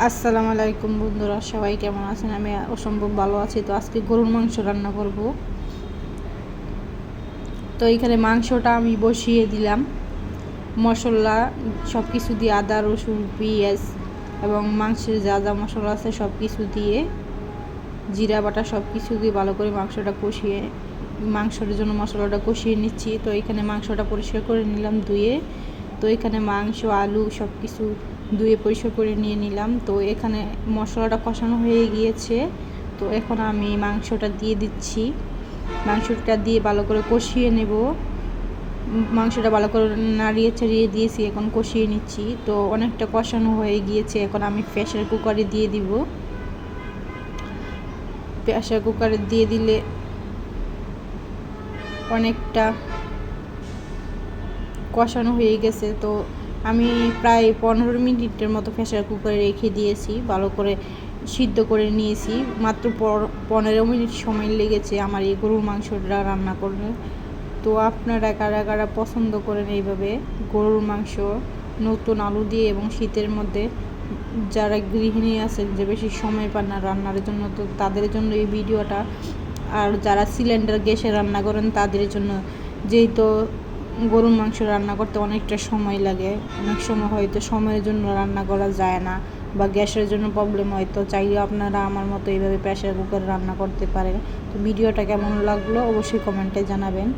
আসসালামু আলাইকুম বন্ধুরা, সবাই কেমন আছেন? আমি অসম্ভব ভালো আছি। তো আজকে গরুর মাংস রান্না করব। তো এখানে মাংসটা আমি বসিয়ে দিলাম। মশলা সব কিছু দিয়ে, আদা রসুন পেঁয়াজ এবং মাংসের যা যা মশলা আছে সব কিছু দিয়ে, জিরা বাটা সব কিছু দিয়ে ভালো করে মাংসটা কষিয়ে, মাংসের জন্য মশলাটা কষিয়ে নিচ্ছি। তো এখানে মাংসটা পরিষ্কার করে নিলাম ধুয়ে। তো এখানে মাংস আলু সব কিছু ধুয়ে পরিষ্কার করে নিয়ে নিলাম। তো এখানে মশলাটা কষানো হয়ে গিয়েছে। তো এখন আমি মাংসটা দিয়ে দিচ্ছি। মাংসটা দিয়ে ভালো করে কষিয়ে নেব। মাংসটা ভালো করে নাড়িয়ে চাড়িয়ে দিয়েছি, এখন কষিয়ে নিচ্ছি। তো অনেকটা কষানো হয়ে গিয়েছে, এখন আমি প্রেসার কুকারে দিয়ে দিব। প্রেসার কুকারে দিয়ে দিলে অনেকটা কষানো হয়ে গেছে। তো আমি প্রায় 15 মিনিটের মতো প্রেসার কুকারে রেখে দিয়েছি, ভালো করে সিদ্ধ করে নিয়েছি। মাত্র 15 মিনিট সময় লেগেছে আমার এই গরুর মাংসটা রান্না করতে। তো আপনারা কারা কারা পছন্দ করেন এইভাবে গরুর মাংস নতুন আলু দিয়ে এবং শীতের মধ্যে? যারা গৃহিণী আছেন যে বেশি সময় পান না রান্নার জন্য, তো তাদের জন্য এই ভিডিওটা। আর যারা সিলিন্ডার গ্যাসে রান্না করেন তাদের জন্য, যেহেতু গরুর মাংস রান্না করতে অনেকটা সময় লাগে, অনেক সময় হয়তো সময়ের জন্য রান্না করা যায় না বা গ্যাসের জন্য প্রবলেম হয়, তো চাইলে আপনারা আমার মতো এইভাবে প্রেসার কুকারে রান্না করতে পারেন। তো ভিডিওটা কেমন লাগলো অবশ্যই কমেন্টে জানাবেন।